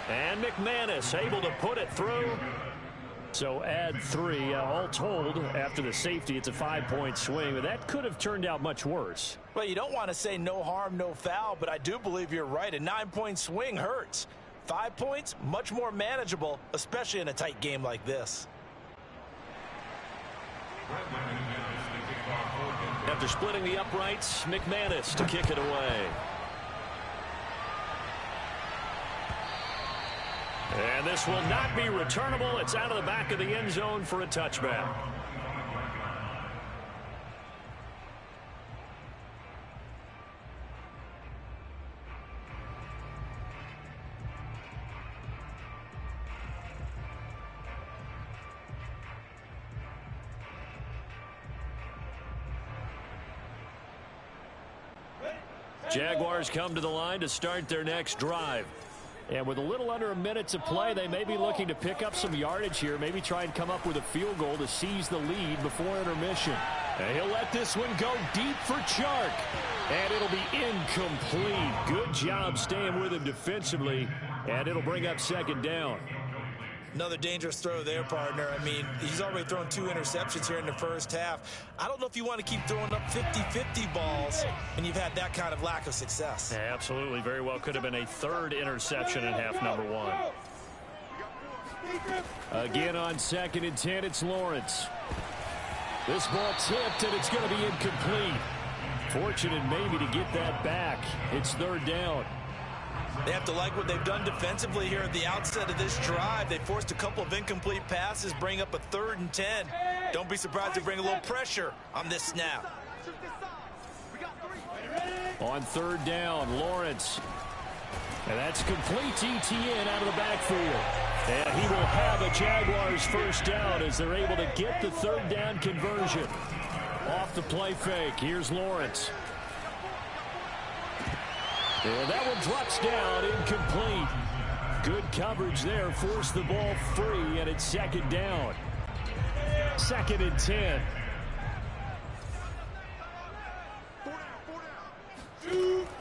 And McManus able to put it through. So add 3. All told, after the safety, it's a 5-point swing. But that could have turned out much worse. Well, you don't want to say no harm, no foul, but I do believe you're right. A 9-point swing hurts. 5 points, much more manageable, especially in a tight game like this. After splitting the uprights, McManus to kick it away. And this will not be returnable. It's out of the back of the end zone for a touchback. Jaguars come to the line to start their next drive. And with a little under a minute to play, they may be looking to pick up some yardage here, maybe try and come up with a field goal to seize the lead before intermission. And he'll let this one go deep for Chark. And it'll be incomplete. Good job staying with him defensively. And it'll bring up second down. Another dangerous throw there, partner. I mean, he's already thrown 2 interceptions here in the first half. I don't know if you want to keep throwing up 50-50 balls when you've had that kind of lack of success. Yeah, absolutely. Very well could have been a 3rd interception in half number 1. Again on 2nd and 10, it's Lawrence. This ball tipped, and it's going to be incomplete. Fortunate maybe to get that back. It's 3rd down. They have to like what they've done defensively here at the outset of this drive. They forced a couple of incomplete passes, bring up a 3rd and 10. Don't be surprised to bring a little pressure on this snap. On 3rd down, Lawrence. And that's complete to Etienne out of the backfield. And he will have a Jaguars first down as they're able to get the 3rd down conversion. Off the play fake, here's Lawrence. And that one drops down, incomplete. Good coverage there, forced the ball free, and it's 2nd down. 2nd and 10.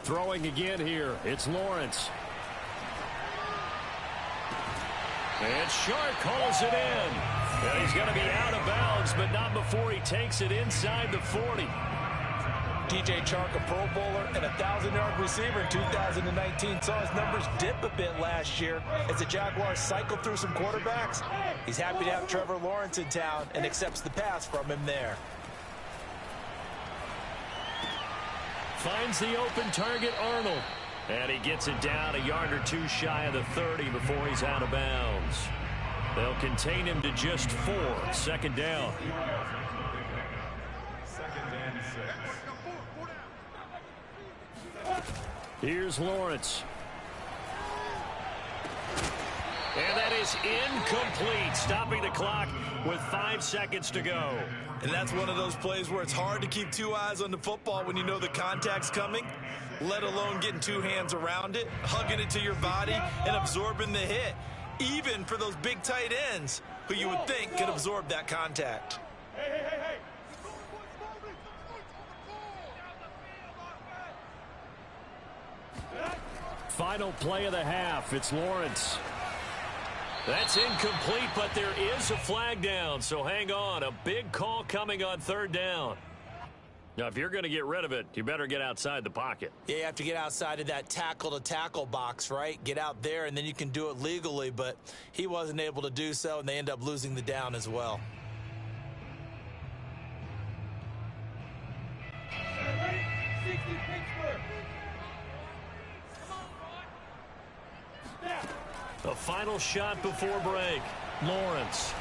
Throwing again here, it's Lawrence. And Chark calls it in. And he's going to be out of bounds, but not before he takes it inside the 40. DJ Chark, a Pro Bowler and a 1,000-yard receiver in 2019, saw his numbers dip a bit last year as the Jaguars cycled through some quarterbacks. He's happy to have Trevor Lawrence in town and accepts the pass from him there. Finds the open target, Arnold. And he gets it down a yard or 2 shy of the 30 before he's out of bounds. They'll contain him to just 4. 2nd down. Here's Lawrence. And that is incomplete, stopping the clock with 5 seconds to go. And that's one of those plays where it's hard to keep 2 eyes on the football when you know the contact's coming, let alone getting 2 hands around it, hugging it to your body, and absorbing the hit, even for those big tight ends who you would think could absorb that contact. Final play of the half. It's Lawrence. That's incomplete, but there is a flag down, so hang on. A big call coming on 3rd down. Now, if you're going to get rid of it, you better get outside the pocket. Yeah, you have to get outside of that tackle-to-tackle box, right? Get out there, and then you can do it legally, but he wasn't able to do so, and they end up losing the down as well. The final shot before break. Lawrence.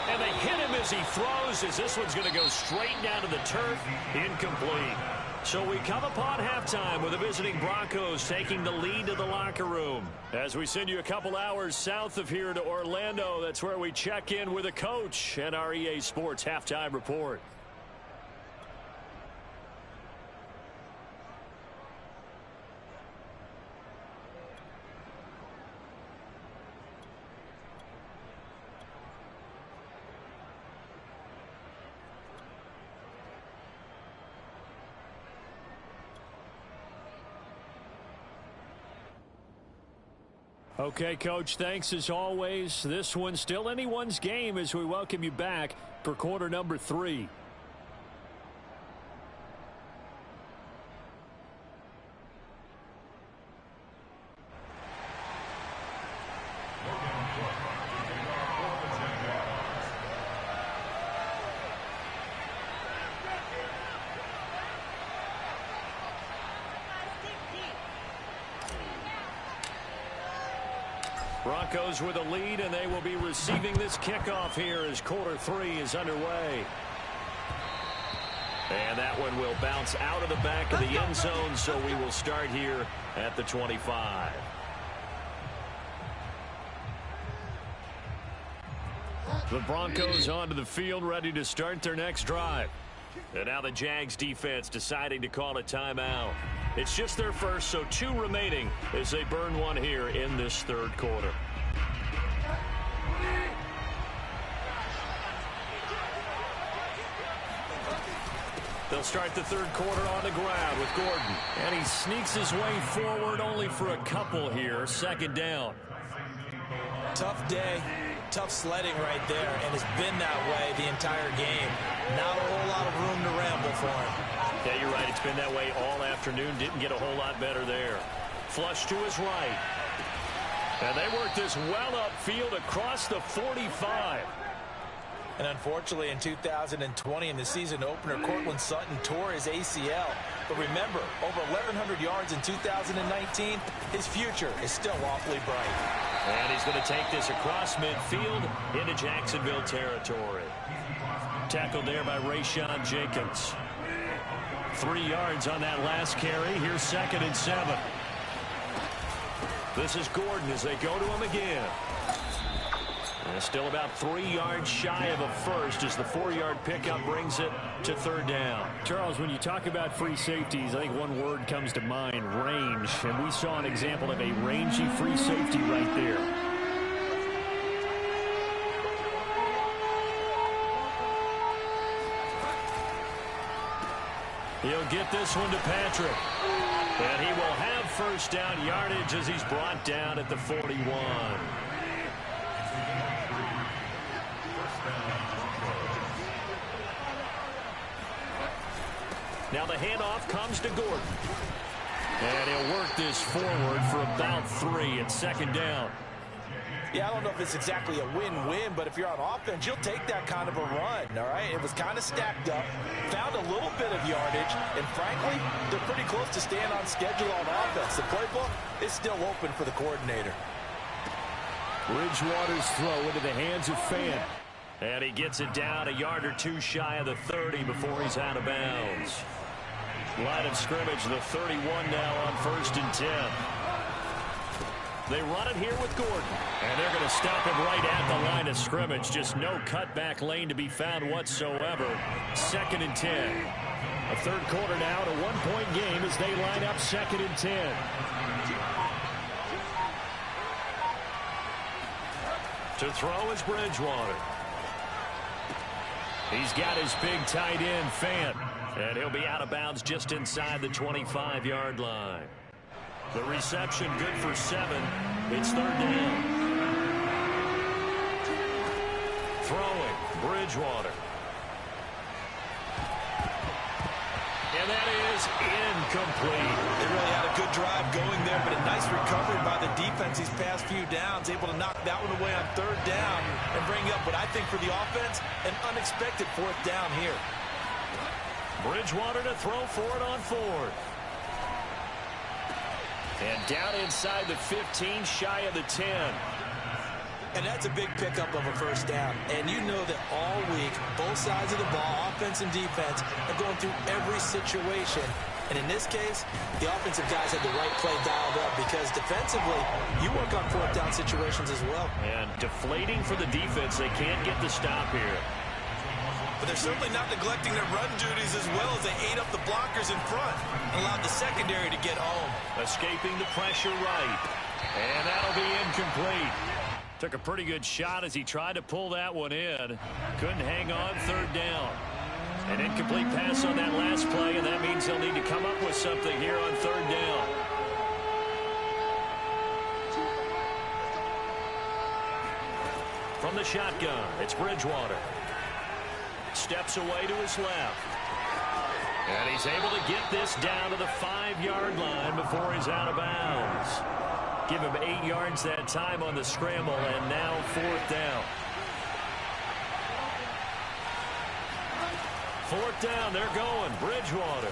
And they hit him as he throws, as this one's going to go straight down to the turf. Incomplete. So we come upon halftime with the visiting Broncos taking the lead to the locker room. As we send you a couple hours south of here to Orlando, that's where we check in with a coach and our EA Sports halftime report. Okay, Coach, thanks as always. This one's still anyone's game as we welcome you back for quarter number 3. Broncos with a lead, and they will be receiving this kickoff here as quarter 3 is underway. And that one will bounce out of the back of the end zone, so we will start here at the 25. The Broncos onto the field, ready to start their next drive. And now the Jags defense deciding to call a timeout. It's just their first, so 2 remaining as they burn one here in this third quarter. They'll start the third quarter on the ground with Gordon. And he sneaks his way forward only for a couple here. Second down. Tough day. Tough sledding right there, and it's been that way the entire game. Not a whole lot of room to ramble for him. Yeah, you're right. It's been that way all afternoon. Didn't get a whole lot better there. Flush to his right. And they work this well upfield across the 45. And unfortunately, in 2020, in the season opener, Cortland Sutton tore his ACL. But remember, over 1,100 yards in 2019, his future is still awfully bright. And he's going to take this across midfield into Jacksonville territory. Tackled there by Rayshon Jenkins. 3 yards on that last carry. Here's 2nd and 7. This is Gordon as they go to him again. And still about 3 yards shy of a first as the 4-yard pickup brings it to 3rd down. Charles, when you talk about free safeties, I think one word comes to mind, range. And we saw an example of a rangy free safety right there. He'll get this one to Patrick. And he will have first down yardage as he's brought down at the 41. Now the handoff comes to Gordon. And he'll work this forward for about 3 at 2nd down. Yeah, I don't know if it's exactly a win-win, but if you're on offense, you'll take that kind of a run, all right? It was kind of stacked up, found a little bit of yardage, and frankly, they're pretty close to staying on schedule on offense. The playbook is still open for the coordinator. Bridgewater's throw into the hands of Fant. And he gets it down a yard or 2 shy of the 30 before he's out of bounds. Line of scrimmage, the 31 now on 1st and 10. They run it here with Gordon. And they're going to stop him right at the line of scrimmage. Just no cutback lane to be found whatsoever. 2nd and 10. A third quarter now, a 1-point game as they line up 2nd and 10. To throw is Bridgewater. He's got his big tight end, Fant. And he'll be out of bounds just inside the 25-yard line. The reception good for 7. It's 3rd down. Throwing, Bridgewater. And that is incomplete. They really had a good drive going there, but a nice recovery by the defense these past few downs, able to knock that one away on 3rd down and bring up what I think for the offense, an unexpected 4th down here. Bridgewater to throw for it on 4th. And down inside the 15, shy of the 10. And that's a big pickup of a first down. And you know that all week, both sides of the ball, offense and defense, are going through every situation. And in this case, the offensive guys had the right play dialed up because defensively, you work on 4th down situations as well. And deflating for the defense. They can't get the stop here. But they're certainly not neglecting their run duties as well as they ate up the blockers in front and allowed the secondary to get home. Escaping the pressure right. And that'll be incomplete. Took a pretty good shot as he tried to pull that one in. Couldn't hang on 3rd down. An incomplete pass on that last play, and that means he'll need to come up with something here on 3rd down. From the shotgun, it's Bridgewater. Steps away to his left. And he's able to get this down to the 5-yard line before he's out of bounds. Give him 8 yards that time on the scramble, and now 4th down. 4th down, they're going. Bridgewater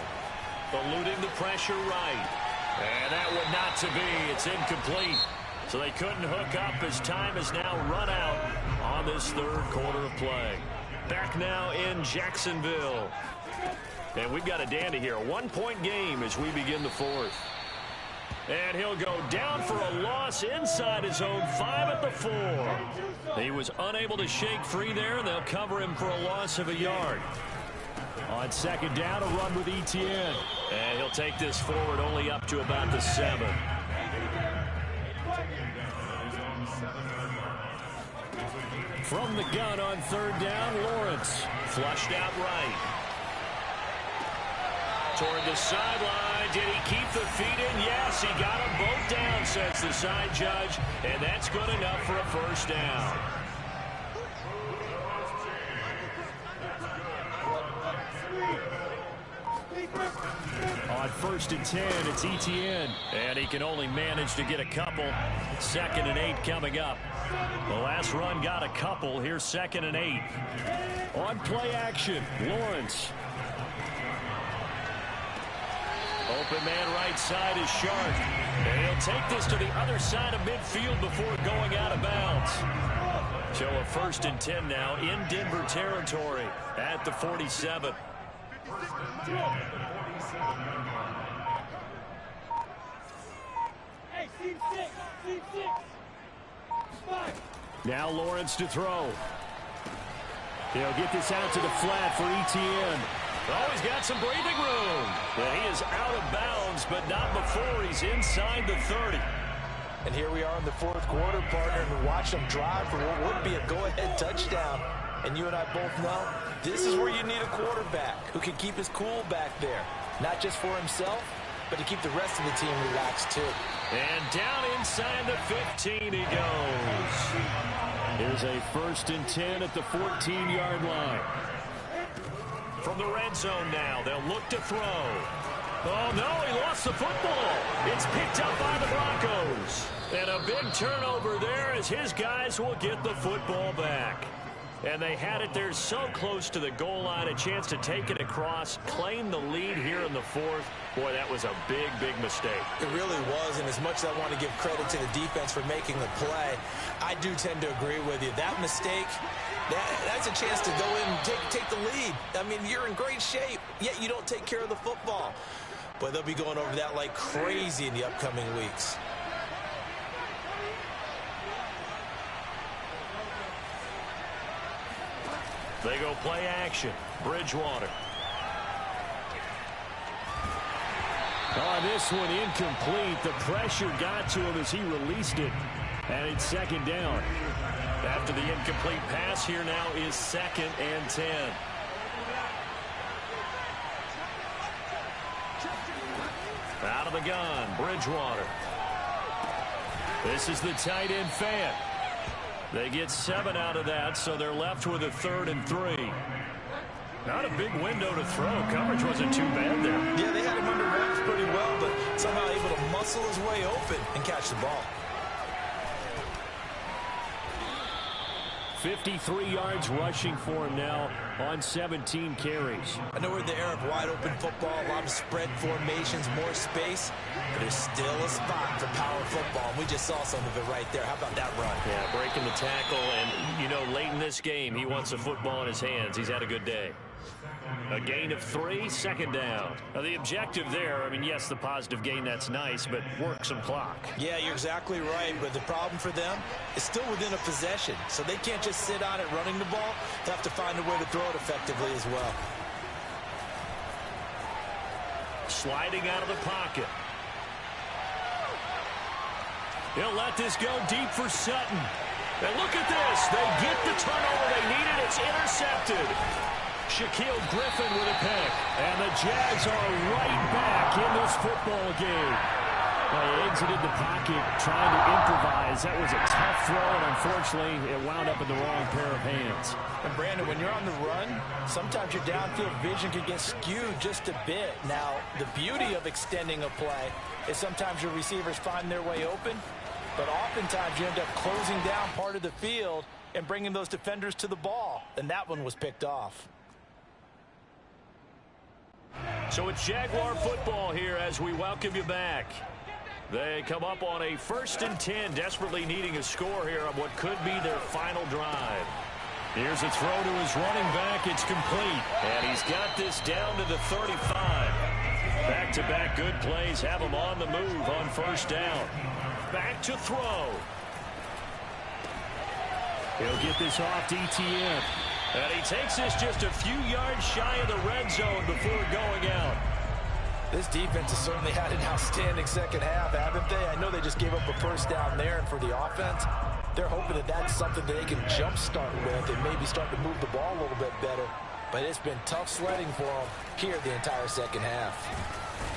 eluding the pressure right. And that one not to be. It's incomplete. So they couldn't hook up as time has now run out on this 3rd quarter of play. Back now in Jacksonville. And we've got a dandy here. A 1-point game as we begin the 4th. And he'll go down for a loss inside his own 5 at the 4. He was unable to shake free there, and they'll cover him for a loss of a yard. On 2nd down, a run with Etienne. And he'll take this forward only up to about the 7. From the gun on 3rd down, Lawrence. Flushed out right. Toward the sideline. Did he keep the feet in? Yes, he got them both down, says the side judge. And that's good enough for a 1st down. On 1st and 10, it's Etienne. And he can only manage to get a couple. 2nd and 8 coming up. The last run got a couple. Here's 2nd and 8. On play action, Lawrence. Open man right side is Sharp. And he'll take this to the other side of midfield before going out of bounds. So a 1st and 10 now in Denver territory at the 47. Now Lawrence to throw. He'll get this out to the flat for Etienne. Oh, he's got some breathing room. Well, he is out of bounds, but not before he's inside the 30. And here we are in the 4th quarter, partner, and we watch them drive for what would be a go-ahead touchdown. And you and I both know this is where you need a quarterback who can keep his cool back there. Not just for himself, but to keep the rest of the team relaxed, too. And down inside the 15 he goes. Here's a 1st and 10 at the 14-yard line. From the red zone now, they'll look to throw. Oh, no, he lost the football. It's picked up by the Broncos. And a big turnover there as his guys will get the football back. And they had it there so close to the goal line, a chance to take it across, claim the lead here in the 4th. Boy, that was a big, big mistake. It really was, and as much as I want to give credit to the defense for making the play, I do tend to agree with you. That mistake, that's a chance to go in and take the lead. I mean, you're in great shape, yet you don't take care of the football. But they'll be going over that like crazy in the upcoming weeks. They go play action. Bridgewater. Oh, this one incomplete. The pressure got to him as he released it. And it's 2nd down. After the incomplete pass, here now is 2nd and 10. Out of the gun, Bridgewater. This is the tight end fan. They get 7 out of that, so they're left with a 3rd and 3. Not a big window to throw. Coverage wasn't too bad there. Yeah, they had him under wraps pretty well, but somehow able to muscle his way open and catch the ball. 53 yards rushing for him now on 17 carries. I know we're in the era of wide-open football, a lot of spread formations, more space, but there's still a spot for power football. We just saw some of it right there. How about that run? Yeah, breaking the tackle, and, you know, late in this game, he wants the football in his hands. He's had a good day. A gain of 3, 2nd down. Now, the objective there, I mean, yes, the positive gain, that's nice, but work some clock. Yeah, you're exactly right, but the problem for them is still within a possession, so they can't just sit on it running the ball. They have to find a way to throw it effectively as well. Sliding out of the pocket. He'll let this go deep for Sutton. And look at this. They get the turnover they needed. It's intercepted. Shaquille Griffin with a pick. And the Jags are right back in this football game. Well, he exited the pocket trying to improvise. That was a tough throw, and unfortunately, it wound up in the wrong pair of hands. And Brandon, when you're on the run, sometimes your downfield vision can get skewed just a bit. Now, the beauty of extending a play is sometimes your receivers find their way open, but oftentimes you end up closing down part of the field and bringing those defenders to the ball. And that one was picked off. So it's Jaguar football here as we welcome you back. They come up on a 1st and 10, desperately needing a score here on what could be their final drive. Here's a throw to his running back. It's complete. And he's got this down to the 35. Back-to-back good plays have him on the move on 1st down. Back to throw. He'll get this off DTN. And he takes this just a few yards shy of the red zone before going out. This defense has certainly had an outstanding second half, haven't they? I know they just gave up a 1st down there, and for the offense, they're hoping that that's something that they can jumpstart with and maybe start to move the ball a little bit better. But it's been tough sledding for them here the entire second half.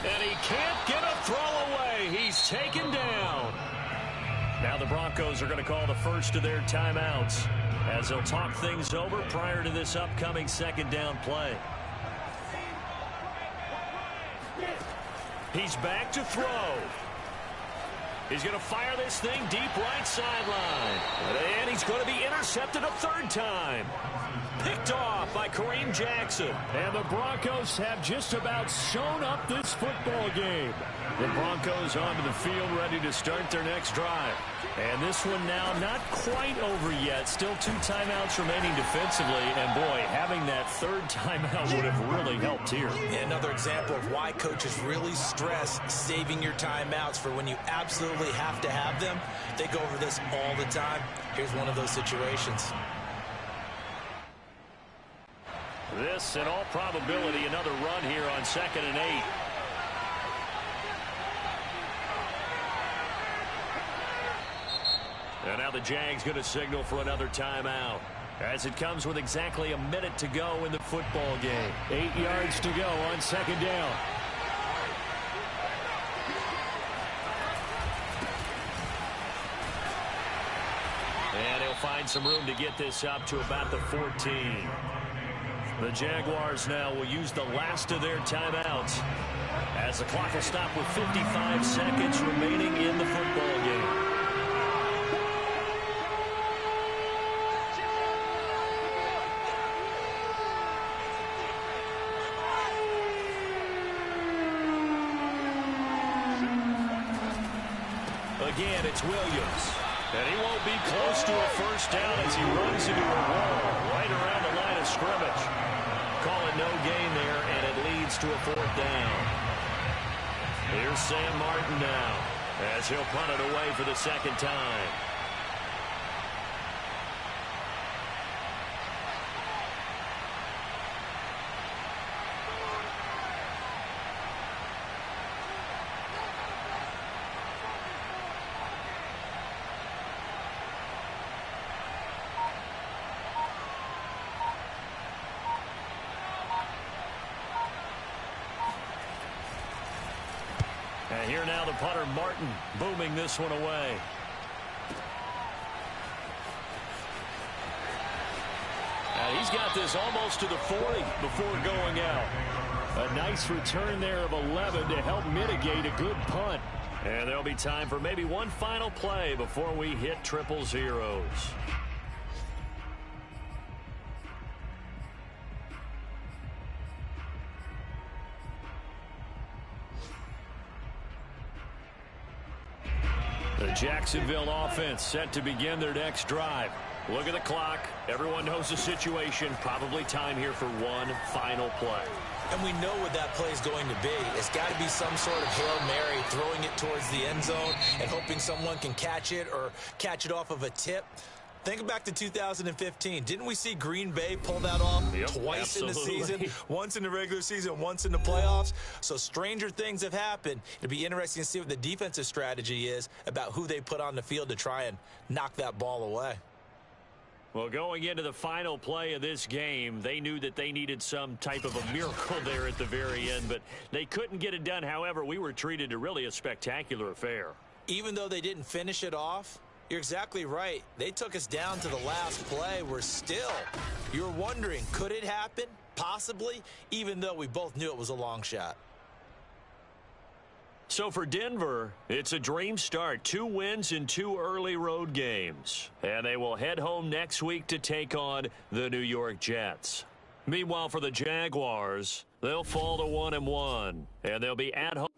And he can't get a throw away. He's taken down. Now the Broncos are going to call the first of their timeouts as they'll talk things over prior to this upcoming 2nd down play. He's back to throw. He's going to fire this thing deep right sideline. And he's going to be intercepted a 3rd time. Picked off by Kareem Jackson. And the Broncos have just about sewn up this football game. The Broncos onto the field ready to start their next drive. And this one now not quite over yet. Still 2 timeouts remaining defensively. And boy, having that 3rd timeout would have really helped here. Another example of why coaches really stress saving your timeouts for when you absolutely have to have them. They go over this all the time. Here's one of those situations. This, in all probability, another run here on 2nd and 8. And now the Jags going to signal for another timeout as it comes with exactly a minute to go in the football game. 8 yards to go on 2nd down. And he'll find some room to get this up to about the 14. The Jaguars now will use the last of their timeouts as the clock will stop with 55 seconds remaining in the football game. Again, it's Williams. And he won't be close to a 1st down as he runs into a wall right around the line of scrimmage. Call it no gain there, and it leads to a 4th down. Here's Sam Martin now as he'll punt it away for the 2nd time. And here now the punter, Martin, booming this one away. And he's got this almost to the 40 before going out. A nice return there of 11 to help mitigate a good punt. And there'll be time for maybe one final play before we hit 000. The Jacksonville offense set to begin their next drive. Look at the clock. Everyone knows the situation. Probably time here for one final play. And we know what that play is going to be. It's got to be some sort of Hail Mary, throwing it towards the end zone and hoping someone can catch it or catch it off of a tip. Think back to 2015. Didn't we see Green Bay pull that off twice in the season? Once in the regular season, once in the playoffs. So stranger things have happened. It'll be interesting to see what the defensive strategy is about who they put on the field to try and knock that ball away. Well, going into the final play of this game, they knew that they needed some type of a miracle there at the very end, but they couldn't get it done. However, we were treated to really a spectacular affair. Even though they didn't finish it off, you're exactly right. They took us down to the last play. You're wondering, could it happen? Possibly, even though we both knew it was a long shot. So for Denver, it's a dream start. 2 wins in 2 early road games. And they will head home next week to take on the New York Jets. Meanwhile, for the Jaguars, they'll fall to 1-1, and they'll be at home.